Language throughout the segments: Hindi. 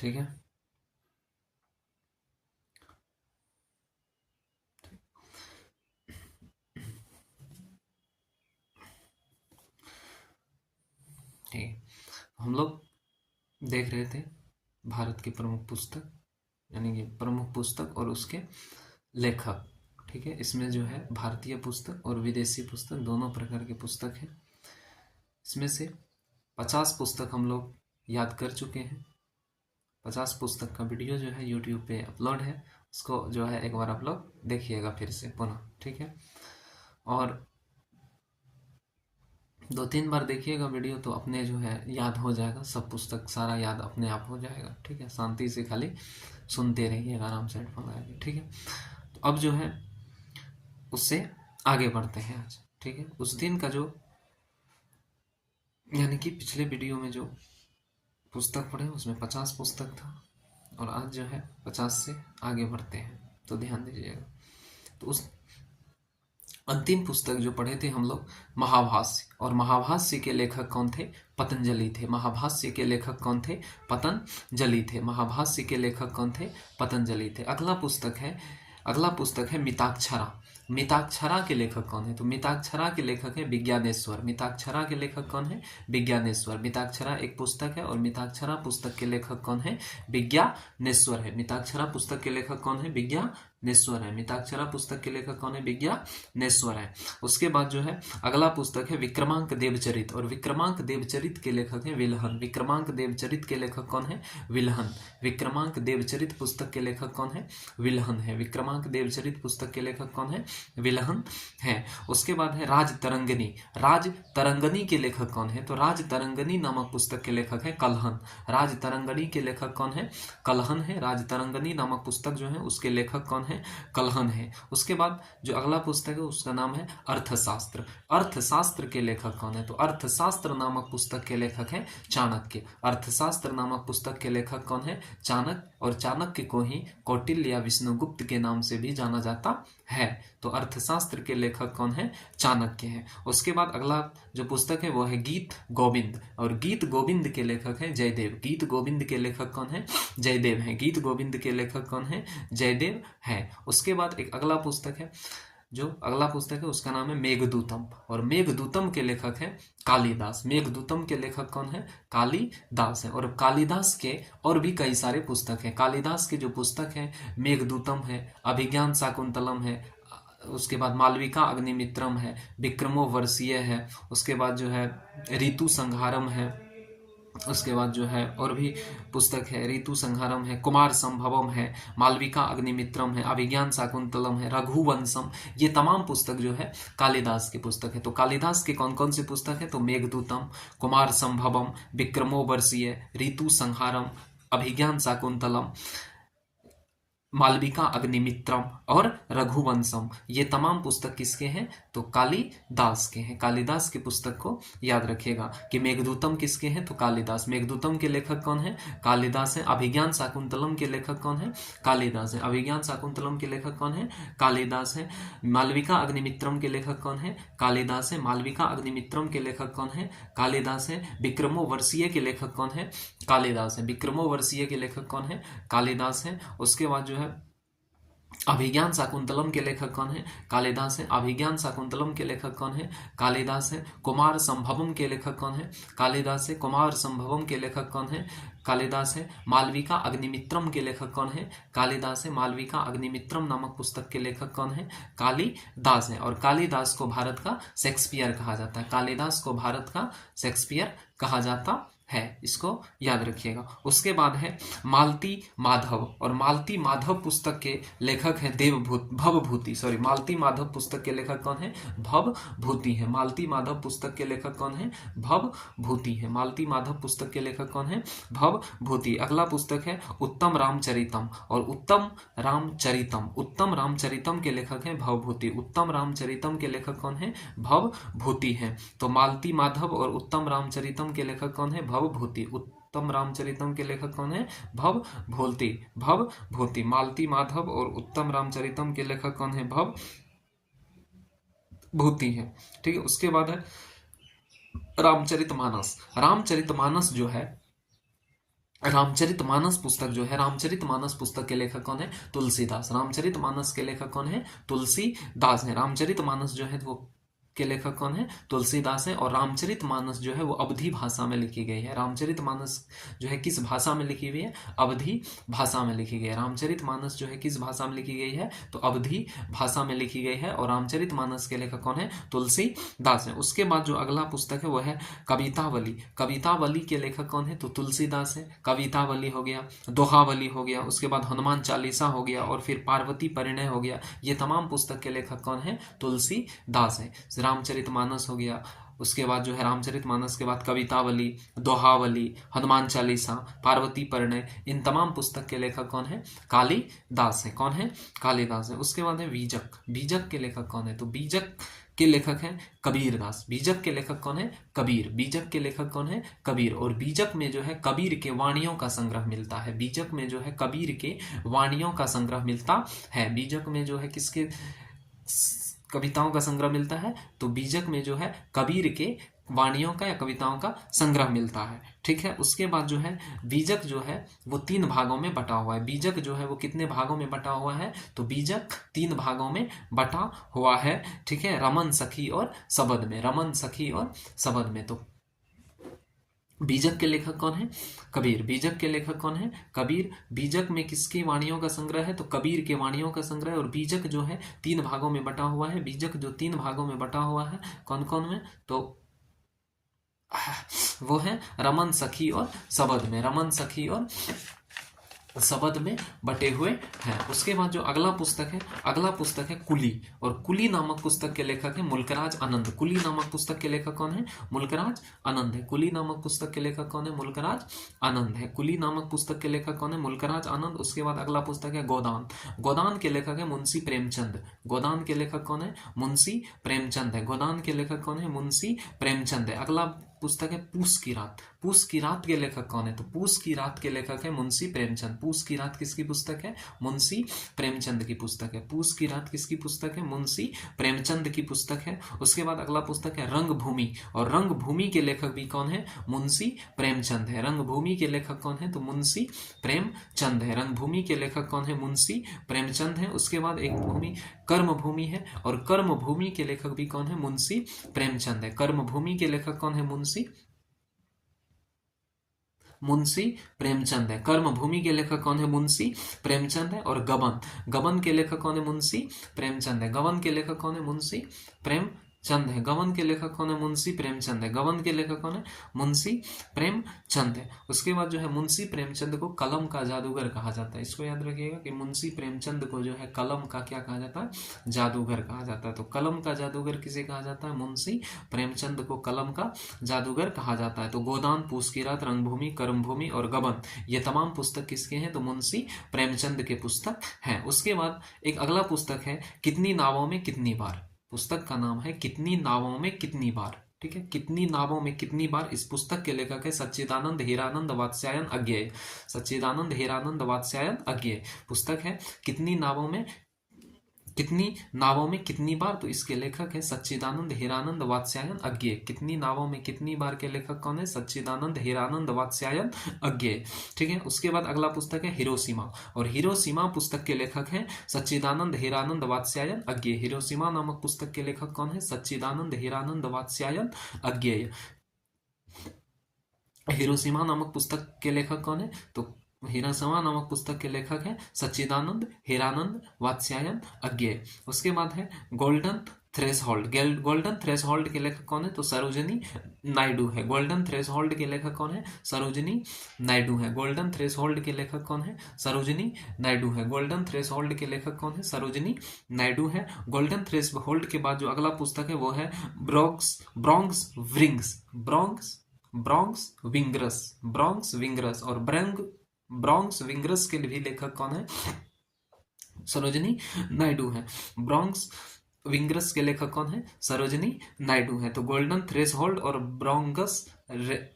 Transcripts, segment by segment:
ठीक है। ठीक, हम लोग देख रहे थे भारत की प्रमुख पुस्तक, यानी कि प्रमुख पुस्तक और उसके लेखक। ठीक है, इसमें जो है भारतीय पुस्तक और विदेशी पुस्तक दोनों प्रकार के पुस्तक हैं। इसमें से 50 पुस्तक हम लोग याद कर चुके हैं। 50 पुस्तक का वीडियो जो है यूट्यूब पे अपलोड है, उसको जो है एक बार आप लोग देखिएगा फिर से पुनः। ठीक है, और 2-3 बार देखिएगा वीडियो तो अपने जो है याद हो जाएगा, सब पुस्तक सारा याद अपने आप हो जाएगा। ठीक है, शांति से खाली सुनते रहिएगा आराम से हेडफोन लगा के। ठीक है, तो अब जो है उससे आगे बढ़ते हैं आज। ठीक है, उस दिन का जो, यानी कि पिछले वीडियो में जो पुस्तक पढ़े उसमें 50 पुस्तक था, और आज जो है 50 से आगे बढ़ते हैं, तो ध्यान दीजिएगा। तो उस अंतिम पुस्तक जो पढ़े थे हम लोग महाभाष्य, और महाभाष्य के लेखक कौन थे? पतंजलि थे। महाभाष्य के लेखक कौन थे? पतंजलि थे। महाभाष्य के लेखक कौन थे? पतंजलि थे। अगला पुस्तक है मिताक्षरा। मिताक्षरा के लेखक कौन है? तो मिताक्षरा के लेखक है विज्ञानेश्वर। मिताक्षरा के लेखक कौन है? विज्ञानेश्वर। मिताक्षरा एक पुस्तक है, और मिताक्षरा पुस्तक के लेखक कौन है? विज्ञानेश्वर है। मिताक्षरा पुस्तक के लेखक कौन है? विज्ञानेश्वर है। मिताक्षरा पुस्तक के लेखक कौन है? विज्ञानेश्वर है। उसके बाद जो है अगला पुस्तक है विक्रमांक देवचरित, और विक्रमांक देवचरित के लेखक है विल्हन। विक्रमांक देवचरित के लेखक कौन है? विल्हन। विक्रमांक देवचरित पुस्तक के लेखक कौन है? विल्हन है। विक्रमांक देवचरित पुस्तक के लेखक कौन है? विल्हन है। उसके बाद है राजतरंगिणी। राजतरंगिणी के लेखक कौन है? तो राजतरंगिणी नामक पुस्तक के लेखक है कल्हन। राजतरंगिणी के लेखक कौन है? कल्हन है। राजतरंगिणी नामक पुस्तक जो है उसके लेखक कौन है? कल्हन है। उसके बाद जो अगला पुस्तक है उसका नाम है अर्थशास्त्र। अर्थशास्त्र के लेखक कौन है? तो अर्थशास्त्र नामक पुस्तक के लेखक है चाणक्य। अर्थशास्त्र नामक पुस्तक के लेखक कौन है? चाणक्य, और चाणक्य को ही कौटिल्य या विष्णुगुप्त के नाम से भी जाना जाता है। तो अर्थशास्त्र के लेखक कौन है? चाणक्य है। उसके बाद अगला जो पुस्तक है वो है गीत गोविंद, और गीत गोविंद के लेखक है जयदेव। गीत गोविंद के लेखक कौन है? जयदेव है। गीत गोविंद के लेखक कौन है? जयदेव है। उसके बाद एक अगला पुस्तक है, जो अगला पुस्तक है उसका नाम है मेघदूतम, और मेघदूतम के लेखक है कालिदास। मेघदूतम के लेखक कौन है? कालिदास है। और कालिदास के और भी कई सारे पुस्तक हैं। कालिदास के जो पुस्तक है मेघदूतम है, अभिज्ञान शाकुंतलम है, उसके बाद मालविका अग्निमित्रम है, विक्रमोर्वशीय है, उसके बाद जो है ऋतु संहारम है, उसके बाद जो है और भी पुस्तक है, ऋतु संहारम है, कुमार संभवम है, मालविका अग्निमित्रम है, अभिज्ञान शाकुंतलम है, रघुवंशम। ये तमाम पुस्तक जो है कालिदास की पुस्तक है। तो कालिदास के कौन कौन से पुस्तक है? तो मेघदूतम, कुमार संभवम, विक्रमोर्वशीय, ऋतु संहारम, अभिज्ञान शाकुंतलम, मालविका अग्निमित्रम और रघुवंशम। ये तमाम पुस्तक किसके हैं? तो कालिदास के हैं। कालिदास की पुस्तक को याद रखिएगा कि मेघदूतम किसके हैं? तो कालिदास। मेघदूतम के लेखक कौन है? कालिदास है। अभिज्ञान शाकुंतलम के लेखक कौन है? कालिदास है। अभिज्ञान शाकुंतलम के लेखक कौन है? कालिदास है। मालविका अग्निमित्रम के लेखक कौन है? कालिदास है। मालविका अग्निमित्रम के लेखक कौन है? कालिदास है। विक्रमोर्वशीय के लेखक कौन है? कालिदास है। विक्रमोर्वशीय के लेखक कौन है? कालिदास है। उसके बाद जो है अभिज्ञान शाकुंतलम के लेखक कौन है? कालिदास है। अभिज्ञान शाकुंतलम के लेखक कौन है? कालिदास है। कुमार संभवम के लेखक कौन है? कालिदास है। कुमार संभवम के लेखक कौन है? कालिदास है। मालविका अग्निमित्रम के लेखक कौन है? कालिदास है। मालविका अग्निमित्रम नामक पुस्तक के लेखक कौन है? कालिदास है। और कालिदास को भारत का शेक्सपियर कहा जाता है। कालिदास को भारत का शेक्सपियर कहा जाता है, इसको याद रखिएगा। उसके बाद है मालती माधव, और मालती माधव पुस्तक के लेखक हैं भवभूति। मालती माधव पुस्तक के लेखक कौन है? भवभूति है। मालती माधव पुस्तक के लेखक कौन है? भवभूति है। मालती माधव पुस्तक के लेखक कौन है? भवभूति। अगला पुस्तक है उत्तम रामचरितम, और उत्तम रामचरितम के लेखक हैं भवभूति। उत्तम रामचरितम के लेखक कौन है? भवभूति है। तो मालती माधव और उत्तम रामचरितम के लेखक कौन है? भवभूति। उत्तम रामचरितम के लेखक कौन है? भवभूति। मालती माधव और उत्तम रामचरितम के लेखक कौन है? भवभूति है। ठीक है। उसके बाद है रामचरितमानस। रामचरितमानस जो है रामचरितमानस पुस्तक जो है, रामचरितमानस पुस्तक के लेखक कौन है? तुलसीदास। रामचरितमानस के लेखक कौन है? तुलसीदास है। रामचरितमानस जो है वो के लेखक कौन है? तुलसीदास है। और रामचरितमानस जो है वो अवधी भाषा में लिखी गई है। रामचरितमानस जो है किस भाषा में लिखी हुई है? अवधी भाषा में लिखी गई है। रामचरितमानस जो है किस भाषा में लिखी गई है? तो अवधी भाषा में लिखी गई है। और रामचरितमानस के लेखक कौन है? तुलसीदास है। उसके बाद जो अगला पुस्तक है वो है कवितावली। कवितावली के लेखक कौन है? तो तुलसीदास है। कवितावली हो गया, दोहावली हो गया, उसके बाद हनुमान चालीसा हो गया, और फिर पार्वती परिणय हो गया। ये तमाम पुस्तक के लेखक कौन है? तुलसीदास है। रामचरितमानस हो गया, उसके बाद जो है रामचरितमानस के बाद कवितावली, दोहावली, हनुमान चालीसा, पार्वती परिणय, इन तमाम पुस्तक के लेखक कौन है? कालिदास है। कौन है? कालिदास है। उसके बाद है बीजक। बीजक के लेखक कौन है? तो बीजक के लेखक हैं कबीरदास। बीजक के लेखक कौन है? कबीर। बीजक के लेखक कौन है? कबीर। और बीजक में जो है कबीर के वाणियों का संग्रह मिलता है। बीजक में जो है कबीर के वाणियों का संग्रह मिलता है। बीजक में जो है किसके कविताओं का संग्रह मिलता है? तो बीजक में जो है कबीर के वाणियों का या कविताओं का संग्रह मिलता है। ठीक है। उसके बाद जो है बीजक जो है वो 3 भागों में बटा हुआ है। बीजक जो है वो कितने भागों में बटा हुआ है? तो बीजक 3 भागों में बटा हुआ है। ठीक है। रमन, सखी और सबद में। रमन, सखी और सबद में। तो बीजक के लेखक कौन है? कबीर। बीजक के लेखक कौन है? कबीर। बीजक में किसकी वाणियों का संग्रह है? तो कबीर के वाणियों का संग्रह है। और बीजक जो है 3 भागों में बटा हुआ है। बीजक जो 3 भागों में बटा हुआ है, कौन कौन में? तो वो है रमन, सखी और सबद में। रमन, सखी और सबद में बटे हुए हैं। उसके बाद जो अगला पुस्तक है कुली। और कुली नामक पुस्तक के लेखक है मुल्कराज आनंद। कुली नामक पुस्तक के लेखक कौन है? मुल्कराज आनंद है। कुली नामक पुस्तक के लेखक कौन है? मुल्कराज आनंद है। कुली नामक पुस्तक के लेखक कौन है? मुल्कराज आनंद। उसके बाद अगला पुस्तक है गोदान। गोदान के लेखक है मुंशी प्रेमचंद। गोदान के लेखक कौन है? मुंशी प्रेमचंद है। गोदान के लेखक कौन है? मुंशी प्रेमचंद है। अगला पुस्तक है पूस की रात। पूस की रात के लेखक कौन है? तो पूस की रात के लेखक है मुंशी प्रेमचंद। पूस की रात किसकी पुस्तक है? मुंशी प्रेमचंद की पुस्तक है। पूस की रात किसकी पुस्तक है? मुंशी प्रेमचंद की पुस्तक है। उसके बाद अगला पुस्तक है रंगभूमि। और रंगभूमि के लेखक भी कौन है? मुंशी प्रेमचंद है। रंगभूमि के लेखक कौन है? तो मुंशी प्रेमचंद है। रंगभूमि के लेखक कौन है? मुंशी प्रेमचंद है। उसके बाद एक भूमि कर्मभूमि है। और कर्मभूमि के लेखक भी कौन है? मुंशी प्रेमचंद है। कर्मभूमि के लेखक कौन है? मुंशी प्रेमचंद है। कर्मभूमि के लेखक कौन है? मुंशी प्रेमचंद है। और गबन, गबन के लेखक कौन है? मुंशी प्रेमचंद है। गबन के लेखक कौन है? मुंशी प्रेमचंद है। गबन के लेखक कौन है? मुंशी प्रेमचंद है। गबन के लेखक कौन है? मुंशी प्रेमचंद है। उसके बाद जो है मुंशी प्रेमचंद को कलम का जादूगर कहा जाता है। इसको याद रखिएगा कि मुंशी प्रेमचंद को जो है कलम का क्या कहा जाता है? जादूगर कहा जाता है। तो कलम का जादूगर किसे कहा जाता है? मुंशी प्रेमचंद को कलम का जादूगर कहा जाता है। तो गोदान, पूस की रात, रंगभूमि, कर्मभूमि और गबन, ये तमाम पुस्तक किसके हैं? तो मुंशी प्रेमचंद के पुस्तक हैं। उसके बाद एक अगला पुस्तक है कितनी नावों में कितनी बार। पुस्तक का नाम है कितनी नावों में कितनी बार। ठीक है। कितनी नावों में कितनी बार। इस पुस्तक के लेखक है सच्चिदानंद हीरानंद वात्स्यायन अज्ञेय। सच्चिदानंद हीरानंद वात्स्यायन अज्ञेय पुस्तक है कितनी नावों में कितनी बार। तो इसके लेखक है सच्चिदानंद हीरानंद वात्स्यायन अज्ञेय। कितनी नावों में कितनी बार के लेखक कौन है? सच्चिदानंद हीरानंद वात्स्यायन अज्ञेय। ठीक है। उसके बाद अगला पुस्तक है हिरोशिमा। और हिरोशिमा पुस्तक के लेखक हैं सच्चिदानंद हीरानंद वात्स्यायन अज्ञेय। हिरोशिमा नामक पुस्तक के लेखक कौन है? सच्चिदानंद हीरानंद वात्स्यायन अज्ञेय। हिरोशिमा नामक पुस्तक के लेखक कौन है? तो हिरोशिमा नामक पुस्तक के लेखक हैं सच्चिदानंद हीरानंद वात्स्यायन अज्ञेय। उसके बाद है गोल्डन थ्रेशोल्ड। गोल्डन थ्रेशोल्ड के लेखक कौन है? तो सरोजिनी नायडू है। गोल्डन थ्रेशोल्ड के लेखक कौन है? सरोजिनी नायडू है। गोल्डन थ्रेशोल्ड के लेखक कौन है? सरोजिनी नायडू है। गोल्डन थ्रेशोल्ड के लेखक कौन है? सरोजिनी नायडू है। गोल्डन थ्रेशोल्ड के बाद जो अगला पुस्तक है वो है ब्रोंक्स विंगरस। और ब्रोंक्स विंगरस के भी लेखक कौन है? सरोजिनी नायडू है। ब्रोंक्स विंगरस के लेखक कौन है? सरोजिनी नायडू है। तो गोल्डन थ्रेशोल्ड और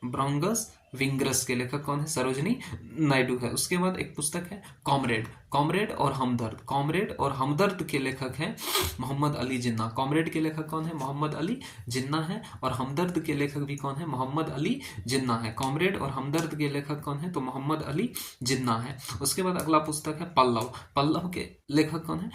ब्रोंगस विंग्रस के लेखक कौन है? सरोजनी नायडू है। उसके बाद एक पुस्तक है कॉमरेड, कॉमरेड और हमदर्द, कॉमरेड और हमदर्द के लेखक हैं मोहम्मद अली जिन्ना। कॉमरेड के लेखक कौन है? मोहम्मद अली जिन्ना है। और हमदर्द के लेखक भी कौन है? मोहम्मद अली जिन्ना है। कॉमरेड और हमदर्द के लेखक कौन है? तो मोहम्मद अली जिन्ना है। उसके बाद अगला पुस्तक है पल्लव, पल्लव के लेखक कौन है?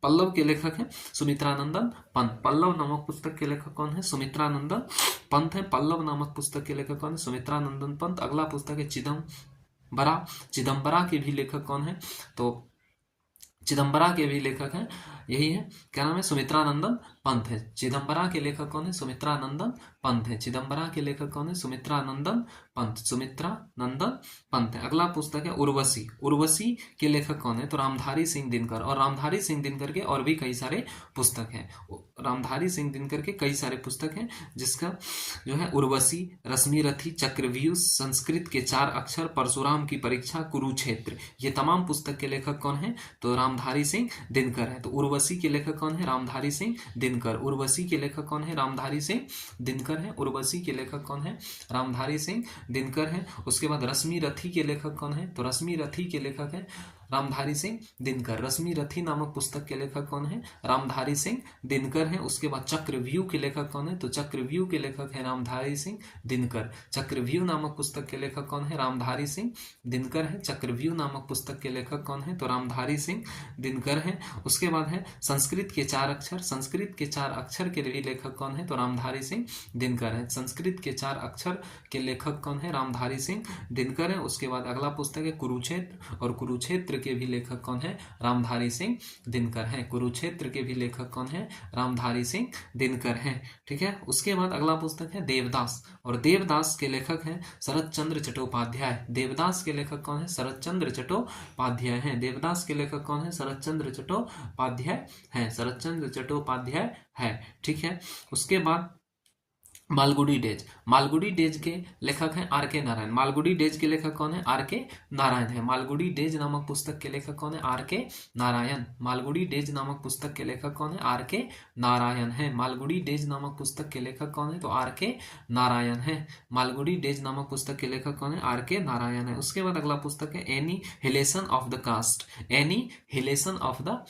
पल्लव के लेखक है सुमित्रानंदन पंत। पल्लव नामक पुस्तक के लेखक कौन है? सुमित्रानंदन पंत है। पल्लव नामक पुस्तक के लेखक कौन है? सुमित्रानंदन पंत। अगला पुस्तक है चिदम्बरा, चिदम्बरा के भी लेखक कौन है? तो चिदम्बरा के भी लेखक हैं, यही है, क्या नाम है? सुमित्रानंदन पंत है। चिदम्बरा के लेखक कौन है? सुमित्रानंदन पंत है। चिदम्बरा के लेखक कौन है? सुमित्रानंदन पंत, सुमित्रानंदन पंत है। अगला पुस्तक है उर्वशी, उर्वशी के लेखक कौन है? तो रामधारी सिंह दिनकर। और रामधारी सिंह दिनकर के और भी कई सारे पुस्तक हैं, रामधारी सिंह दिनकर के कई सारे पुस्तक हैं, जिसका जो है उर्वशी, रश्मि रथी, चक्रव्यूह, संस्कृत के 4 अक्षर, परशुराम की परीक्षा, कुरुक्षेत्र, ये तमाम पुस्तक के लेखक कौन है? तो रामधारी सिंह दिनकर है। तो उर्वशी के लेखक कौन है? रामधारी सिंह दिनकर। उर्वशी के लेखक कौन है? रामधारी सिंह दिनकर है। उर्वशी के लेखक कौन है? रामधारी सिंह दिनकर है। उसके बाद रश्मि रथी के लेखक कौन है? तो रश्मि रथी के लेखक है रामधारी सिंह दिनकर। रश्मि रथी नामक पुस्तक के लेखक कौन है? रामधारी सिंह दिनकर है। उसके बाद चक्रव्यूह के लेखक कौन है? तो चक्रव्यूह के लेखक है रामधारी सिंह दिनकर। चक्रव्यूह नामक पुस्तक के लेखक कौन है? रामधारी सिंह दिनकर है। चक्रव्यूह नामक पुस्तक के लेखक कौन है? तो रामधारी सिंह दिनकर है। उसके बाद है संस्कृत के 4 अक्षर, संस्कृत के 4 अक्षर के भी लेखक कौन है? तो रामधारी सिंह दिनकर है। संस्कृत के 4 अक्षर के लेखक कौन है? रामधारी सिंह दिनकर है। उसके बाद अगला पुस्तक है कुरुक्षेत्र, और कुरुक्षेत्र के भी लेखक कौन है? रामधारी सिंह दिनकर है। कुरुक्षेत्र के भी लेखक कौन है? रामधारी सिंह दिनकर है। ठीक है। उसके बाद अगला पुस्तक है देवदास, और देवदास के लेखक हैं शरत चंद्र चट्टोपाध्याय। देवदास के लेखक कौन है? शरत चंद्र चट्टोपाध्याय हैं। देवदास के लेखक कौन है? शरत चंद्र चट्टोपाध्याय हैं। शरत चंद्र चट्टोपाध्याय है। ठीक है। उसके बाद मालगुडी डेज, मालगुडी डेज के लेखक हैं आर के नारायण। मालगुडी डेज के लेखक कौन है? आर के नारायण है। मालगुडी डेज नामक पुस्तक के लेखक कौन है? आर के नारायण। मालगुडी डेज नामक पुस्तक के लेखक कौन है? आर के नारायण है। मालगुडी डेज नामक पुस्तक के लेखक कौन है? तो आर के नारायण है। मालगुडी डेज नामक पुस्तक के लेखक कौन है? आर के नारायण है। उसके बाद अगला पुस्तक है annihilation of the caste, annihilation of the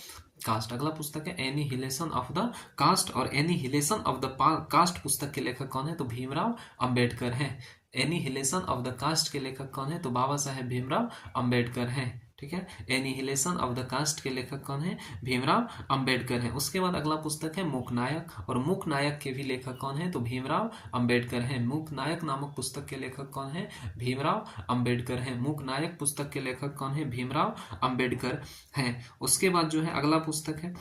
caste. अगला पुस्तक है एनीहिलेशन ऑफ द कास्ट, और एनीहिलेशन ऑफ द कास्ट पुस्तक के लेखक कौन है? तो भीमराव अंबेडकर हैं। एनीहिलेशन ऑफ द कास्ट के लेखक कौन है? तो बाबा साहेब भीमराव अंबेडकर हैं। ठीक है। एनीहिलेशन ऑफ द कास्ट के लेखक कौन है? भीमराव अंबेडकर हैं। उसके बाद अगला पुस्तक है मूकनायक, और मूकनायक के भी लेखक कौन है? तो भीमराव अंबेडकर हैं। मूकनायक नामक पुस्तक के लेखक कौन है? भीमराव अंबेडकर हैं। मूकनायक पुस्तक के लेखक कौन है? भीमराव अंबेडकर हैं। उसके बाद जो है अगला पुस्तक है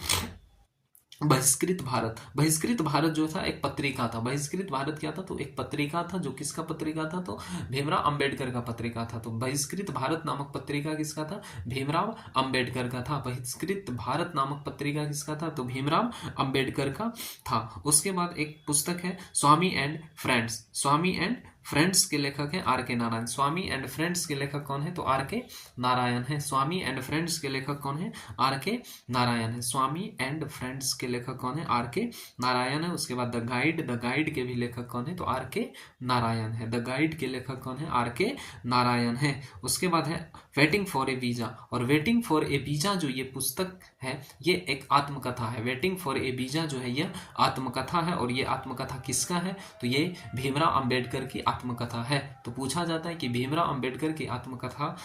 बहिष्कृत भारत। बहिष्कृत भारत जो था एक पत्रिका था। बहिष्कृत भारत क्या था? तो एक पत्रिका था। जो किसका पत्रिका था? तो भीमराव अंबेडकर का पत्रिका था। तो बहिष्कृत भारत नामक पत्रिका किसका था? भीमराव अंबेडकर का था। बहिष्कृत भारत नामक पत्रिका किसका था? तो भीमराव अंबेडकर का था। उसके बाद एक पुस्तक है Swami and friends. Swami and friends के लेखक हैं आर के नारायण। स्वामी एंड फ्रेंड्स के लेखक कौन है? तो आर के नारायण है। स्वामी एंड फ्रेंड्स के लेखक कौन है? आर के नारायण है। स्वामी एंड फ्रेंड्स के लेखक कौन है? आर के नारायण है। उसके बाद द गाइड, द गाइड के भी लेखक कौन है? तो आर के नारायण है। द गाइड के लेखक कौन है? आर के नारायण है। उसके बाद है वेटिंग फॉर ए वीजा, और वेटिंग फॉर ए वीजा जो ये पुस्तक है ये एक आत्मकथा है। वेटिंग फॉर ए वीजा जो है यह आत्मकथा है, और ये आत्मकथा किसका है? तो ये भीमराव अंबेडकर की आत्मकथा है। तो पूछा जाता है कि भीमराव अंबेडकर की आत्मकथा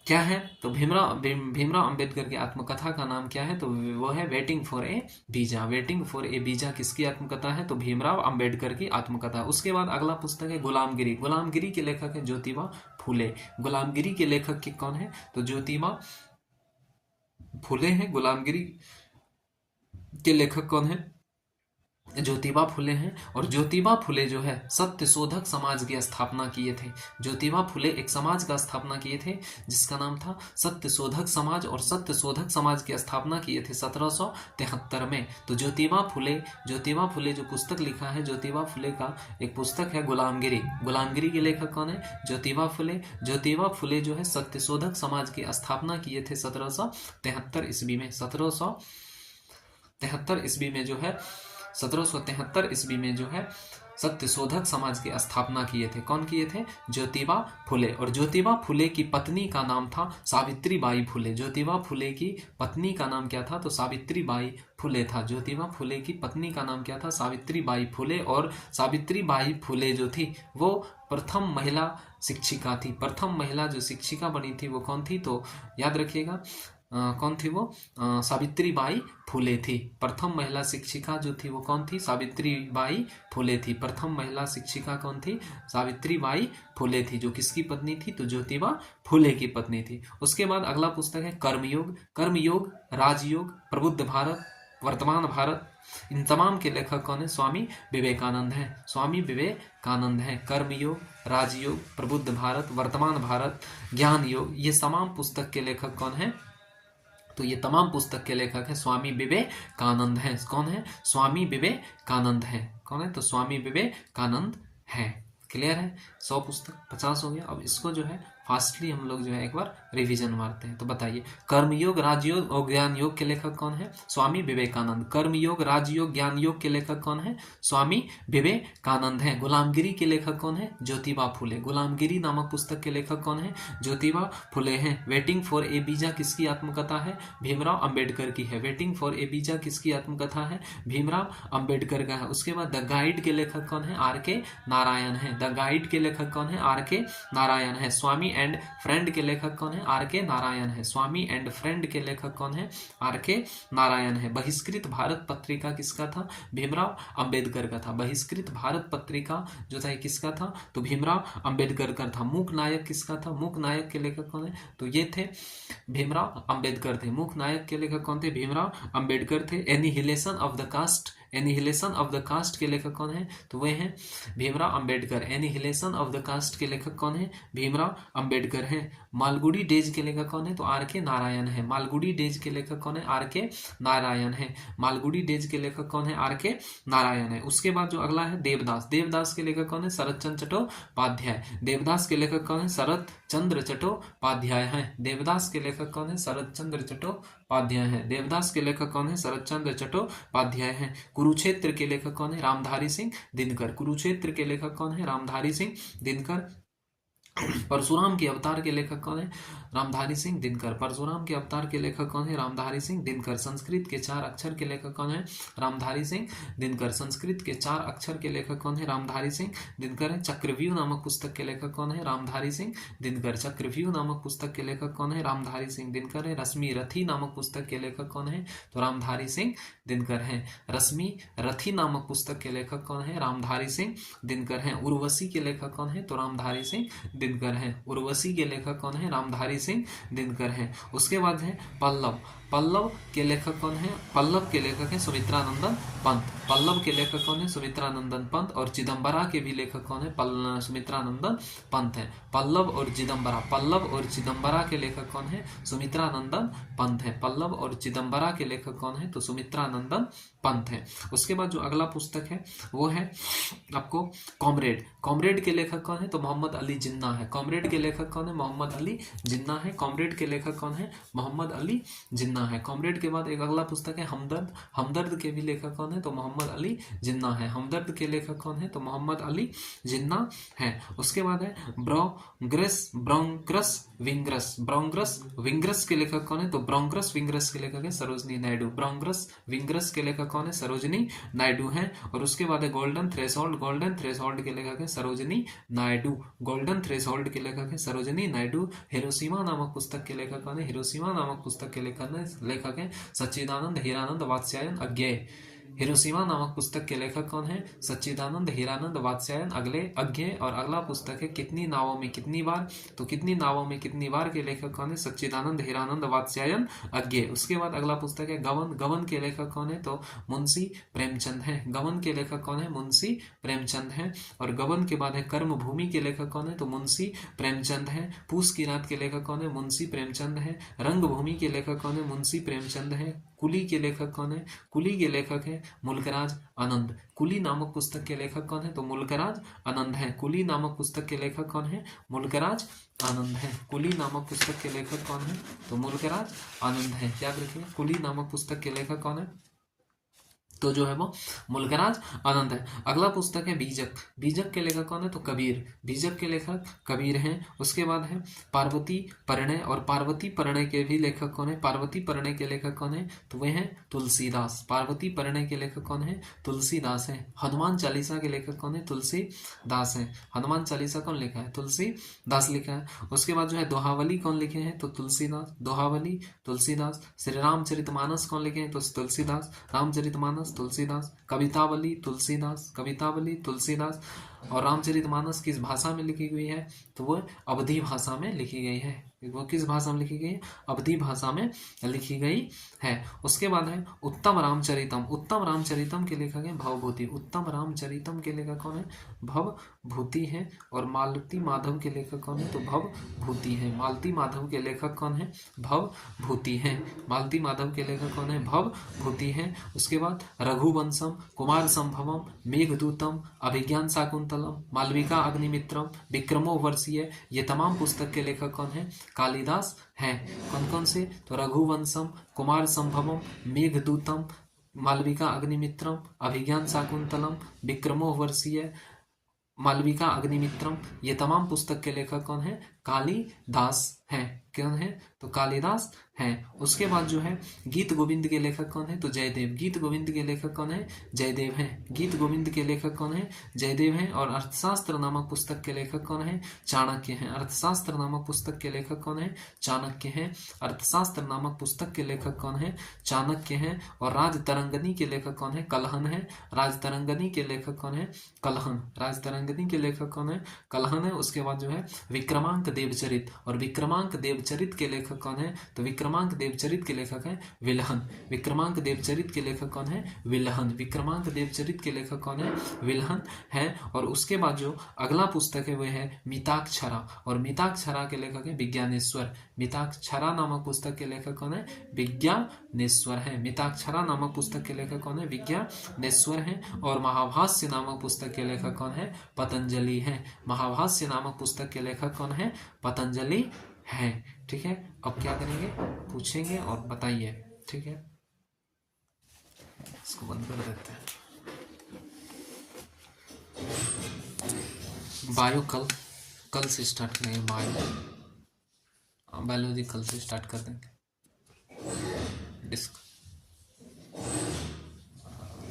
क्या है? तो भीमराव अंबेडकर की आत्मकथा का नाम क्या है? तो वो है waiting for A visa. Waiting for A visa किसकी आत्मकथा है? तो भीमराव अंबेडकर की आत्मकथा। उसके बाद अगला पुस्तक है गुलामगिरी। गुलामगिरी के लेखक है ज्योतिबा फुले। गुलामगिरी के लेखक के कौन है? तो ज्योतिबा फुले हैं। गुलामगिरी के लेखक कौन है? ज्योतिबा फुले हैं। और ज्योतिबा फुले जो है सत्य शोधक समाज की स्थापना किए थे। ज्योतिबा फुले एक समाज का स्थापना किए थे जिसका नाम था सत्य शोधक समाज, और सत्य शोधक समाज की स्थापना किए थे 1773 में। तो ज्योतिबा फुले जो पुस्तक लिखा है, ज्योतिबा फुले का एक पुस्तक है गुलामगिरी। गुलामगिरी के लेखक कौन है? ज्योतिबा फुले। ज्योतिबा फुले जो है सत्य शोधक समाज की स्थापना किए थे 1773 ईस्वी में। 1773 ईस्वी में जो है 1773 ईस्वी में जो है सत्यशोधक समाज की स्थापना किए थे। कौन किए थे? ज्योतिबा फुले। और ज्योतिबा फुले की पत्नी का नाम था सावित्री बाई फुले। ज्योतिबा फुले की पत्नी का नाम क्या था? तो सावित्री बाई फुले था। ज्योतिबा फुले की पत्नी का नाम क्या था? सावित्री बाई फुले। और सावित्री बाई फुले जो थी वो प्रथम महिला शिक्षिका थी। प्रथम महिला जो शिक्षिका बनी थी वो कौन थी? तो याद रखिएगा कौन थी वो? सावित्री बाई फुले थी। प्रथम महिला शिक्षिका जो थी वो कौन थी? सावित्री बाई फुले थी। प्रथम महिला शिक्षिका कौन थी? सावित्री बाई फुले थी, जो किसकी पत्नी थी? तो ज्योतिबा फुले की पत्नी थी। उसके बाद अगला पुस्तक है कर्मयोग। कर्मयोग, राजयोग, प्रबुद्ध भारत, वर्तमान भारत, इन तमाम के लेखक कौन है? स्वामी विवेकानंद हैं। स्वामी विवेकानंद हैं। कर्मयोग, राजयोग, प्रबुद्ध भारत, वर्तमान भारत, ज्ञान योग, ये तमाम पुस्तक के लेखक कौन है? तो ये तमाम पुस्तक के लेखक है स्वामी विवेकानंद हैं। कौन है? स्वामी विवेकानंद हैं। कौन है? तो स्वामी विवेकानंद हैं। क्लियर है? 100 पुस्तक 50 हो गया। अब इसको जो है फास्टली हम लोग जो है एक बार रिवीजन मारते हैं। तो बताइए, कर्मयोग, राजयोग और ज्ञान योग के लेखक कौन है? स्वामी विवेकानंद। कर्मयोग, राजयोग, ज्ञान योग के लेखक कौन है? स्वामी विवेकानंद हैं। गुलामगिरी के लेखक कौन है? ज्योतिबा फुले। गुलामगिरी नामक पुस्तक के लेखक कौन है? ज्योतिबा फुले हैं। वेटिंग फॉर ए वीजा किसकी आत्मकथा है? भीमराव अंबेडकर की है। वेटिंग फॉर ए वीजा किसकी आत्मकथा है? भीमराव अंबेडकर का है। उसके बाद द गाइड के लेखक कौन है? आर के नारायण है। द गाइड के लेखक कौन है? आर के नारायण है। स्वामी एंड फ्रेंड के लेखक कौन है? आर के नारायण है। स्वामी एंड फ्रेंड के लेखक कौन है? आर के नारायण है। बहिष्कृत भारत पत्रिका किसका था? भीमराव अंबेडकर का था। बहिष्कृत भारत पत्रिका जो था किसका था? तो भीमराव अंबेडकर का था। मूक नायक किसका था? मूक नायक के लेखक कौन है? तो ये थे भीमराव अंबेडकर थे। मूक नायक के लेखक कौन थे? भीमराव अंबेडकर थे। Annihilation of the caste, annihilation of the caste के लेखक कौन है? तो वे हैं Bhimrao Ambedkar. Annihilation of the caste के लेखक कौन है? भीमराव अंबेडकर हैं। मालगुडी डेज के लेखक कौन है? तो आर के नारायण है। मालगुडी डेज के लेखक कौन है? आर के नारायण है। मालगुडी डेज के लेखक कौन है? आर के नारायण है। उसके बाद जो अगला है देवदास। देवदास के लेखक कौन है? शरत चंद्र चट्टोपाध्याय। देवदास के लेखक कौन है? शरत चंद्र चट्टोपाध्याय हैं। देवदास के लेखक कौन है? शरत चंद्र चट्टोपाध्याय हैं। देवदास के लेखक कौन है? शरत चंद्र चट्टोपाध्याय हैं। कुरुक्षेत्र के लेखक कौन है? रामधारी सिंह दिनकर। कुरुक्षेत्र के लेखक कौन है? रामधारी सिंह दिनकर। परशुराम के अवतार के लेखक कौन है? रामधारी सिंह दिनकर। परशुराम के अवतार के लेखक कौन है? रामधारी सिंह दिनकर। संस्कृत के 4 अक्षर के लेखक कौन है? रामधारी सिंह दिनकर। संस्कृत के 4 अक्षर के लेखक कौन है? रामधारी सिंह दिनकर है। चक्रव्यूह नामक पुस्तक के लेखक कौन है? रामधारी सिंह दिनकर। चक्रव्यूह नामक पुस्तक के लेखक कौन है? रामधारी सिंह दिनकर है। रश्मि रथी नामक पुस्तक के लेखक कौन है? तो रामधारी सिंह दिनकर है। रश्मि रथी नामक पुस्तक के लेखक कौन है? रामधारी सिंह दिनकर है। उर्वशी के लेखक कौन है? तो रामधारी सिंह दिनकर है। उर्वशी के लेखक कौन है? रामधारी सिंह दिनकर है। उसके बाद है पल्लव। पल्लव के लेखक कौन है? पल्लव के लेखक है सुमित्रानंदन पंत। पल्लव के लेखक कौन है? सुमित्रानंदन पंत। और चिदम्बरा के भी लेखक कौन है? सुमित्रानंदन पंत है। पल्लव और चिदम्बरा, पल्लव और चिदम्बरा के लेखक कौन है? सुमित्रानंदन पंत है। पल्लव और चिदम्बरा के लेखक कौन है? तो सुमित्रानंदन पंत है। उसके बाद जो अगला पुस्तक है वो है आपको कॉमरेड। कॉमरेड के लेखक कौन है? तो मोहम्मद अली जिन्ना है। कॉमरेड के लेखक कौन है? मोहम्मद अली जिन्ना है। कॉमरेड के लेखक कौन है? मोहम्मद अली जिन्ना है। कॉमरेड के बाद एक अगला पुस्तक है हमदर्द। हमदर्द के भी लेखक कौन है? तो मोहम्मद अली जिन्ना है। हमदर्द के लेखक कौन है? तो मोहम्मद अली जिन्ना है। उसके बाद है ब्रोंग्रस ब्रोंग्रस विंग्रस। ब्रोंग्रस विंग्रस के लेखक कौन है? तो ब्रोंग्रस विंग्रस के लेखक है सरोजनी नायडू। ब्रोंग्रस विंग्रस के लेखक कौन है? सरोजनी नायडू हैं। और उसके बाद है गोल्डन थ्रेशोल्ड। गोल्डन थ्रेशोल्ड के लेखक है सरोजनी नायडू। गोल्डन थ्रेशोल्ड के लेखक है सरोजनी नायडू। हिरोशिमा नामक पुस्तक के लेखक कौन है? हिरोशिमा नामक पुस्तक के लेखक है सच्चिदानंद हीरानंद वात्स्यायन अज्ञेय। हिरोशिमा नामक पुस्तक के लेखक कौन है? सच्चिदानंद हीरानंद वात्स्यायन अज्ञेय। और अगला पुस्तक है कितनी नावों में कितनी बार। तो कितनी नावों में कितनी बार के लेखक कौन है? सच्चिदानंद हीरानंद वात्स्यायन अज्ञेय। उसके बाद अगला पुस्तक है गबन। गबन के लेखक कौन है? तो मुंशी प्रेमचंद है। गबन के लेखक कौन है? मुंशी प्रेमचंद है। और गबन के बाद है कर्म भूमि के लेखक कौन है? तो मुंशी प्रेमचंद है। पूस की रात के लेखक कौन है? मुंशी प्रेमचंद है। रंग भूमि के लेखक कौन है? मुंशी प्रेमचंद है। कुली के लेखक कौन है? कुली के लेखक है मुल्कराज आनंद। कुली नामक पुस्तक के लेखक कौन है? तो मुल्कराज आनंद है। कुली नामक पुस्तक के लेखक कौन है? मुल्कराज आनंद है। कुली नामक पुस्तक के लेखक कौन है? तो मुल्कराज आनंद है। याद रखिए कुली नामक पुस्तक के लेखक कौन है? तो जो है वो मुल्कराज अनंत है। अगला पुस्तक है बीजक। बीजक के लेखक कौन है? तो कबीर। बीजक के लेखक कबीर हैं। उसके बाद है पार्वती परिणय, और पार्वती परिणय के भी लेखक कौन है? पार्वती परिणय के लेखक कौन है? तो वे हैं तुलसीदास। पार्वती परिणय के लेखक कौन है? तुलसीदास है। हनुमान चालीसा के लेखक कौन है? तुलसीदास है। हनुमान चालीसा कौन लिखा है? तुलसीदास लिखा है। उसके बाद जो है दोहावली कौन लिखे हैं? तो तुलसीदास। दोहावली तुलसीदास। श्री रामचरितमानस कौन लिखे हैं? तो तुलसीदास। रामचरितमानस तुलसीदास। कवितावली तुलसीदास। कवितावली तुलसीदास। और रामचरितमानस किस भाषा में लिखी गई है? तो वो अवधी भाषा में लिखी गई है। वो किस भाषा में लिखी गई है? अवधी भाषा में लिखी गई है। उसके बाद है उत्तम रामचरितम। उत्तम रामचरितम के लेखक है भवभूति। उत्तम रामचरितम के लेखक कौन है? भवभूति है। और मालती माधव के लेखक कौन है? तो भवभूति है। मालती माधव के लेखक कौन है? भवभूति है। मालती माधव के लेखक कौन है? भवभूति है। उसके बाद रघुवंशम, कुमार संभवम, मेघदूतम, अभिज्ञान शाकुंतलम, मालविका अग्निमित्रम, विक्रमो वर्षीय, ये तमाम पुस्तक के लेखक कौन है? कालिदास हैं। कौन कौन से? तो रघुवंशम, कुमार संभवम, मेघदूतम, मालविका अग्निमित्रम, अभिज्ञान शाकुंतलम, विक्रमो वर्षीय, मालविका अग्निमित्रम, ये तमाम पुस्तक के लेखक कौन है? कालिदास हैं। कौन है? तो कालिदास हैं। उसके बाद जो है गीत गोविंद के लेखक कौन है? तो जयदेव। गीत गोविंद के लेखक कौन है? जयदेव हैं। गीत गोविंद के लेखक कौन है? जयदेव हैं। और अर्थशास्त्र नामक पुस्तक के लेखक कौन है? चाणक्य हैं। अर्थशास्त्र नामक पुस्तक के लेखक कौन है? चाणक्य हैं। अर्थशास्त्र नामक पुस्तक के लेखक कौन है? चाणक्य हैं। और राजतरंगिणी के लेखक कौन है? कलहन है। राजतरंगिणी के लेखक कौन है? कलहन। राजतरंगिणी के लेखक कौन है? कलहन है। उसके बाद जो है विक्रमांक देवचरित। और विक्रमांक देवचरित के लेखक कौन है? तो विक्रमांक देवचरित के लेखक है विल्हन। विक्रमांक देवचरित के लेखक कौन है? विल्हन। विक्रमांक देवचरित के लेखक कौन है? विल्हन है। और उसके बाद जो अगला पुस्तक है वह है मिताक्षरा। और मिताक्षरा के लेखक है विज्ञानेश्वर। मिताक्षरा नामक पुस्तक के लेखक कौन है? विज्ञानेश्वर है। मिताक्षरा नामक पुस्तक के लेखक कौन है? विज्ञानेश्वर है। और महाभाष्य नामक पुस्तक के लेखक कौन है? पतंजलि है। महाभाष्य नामक पुस्तक के लेखक कौन है? पतंजलि है। ठीक है, अब क्या करेंगे? पूछेंगे और बताइए। ठीक है, इसको बंद कर देते हैं। बायो कल से स्टार्ट करेंगे। बायोलॉजी कल से स्टार्ट कर देंगे।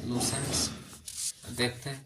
लूसेंट्स देखते हैं।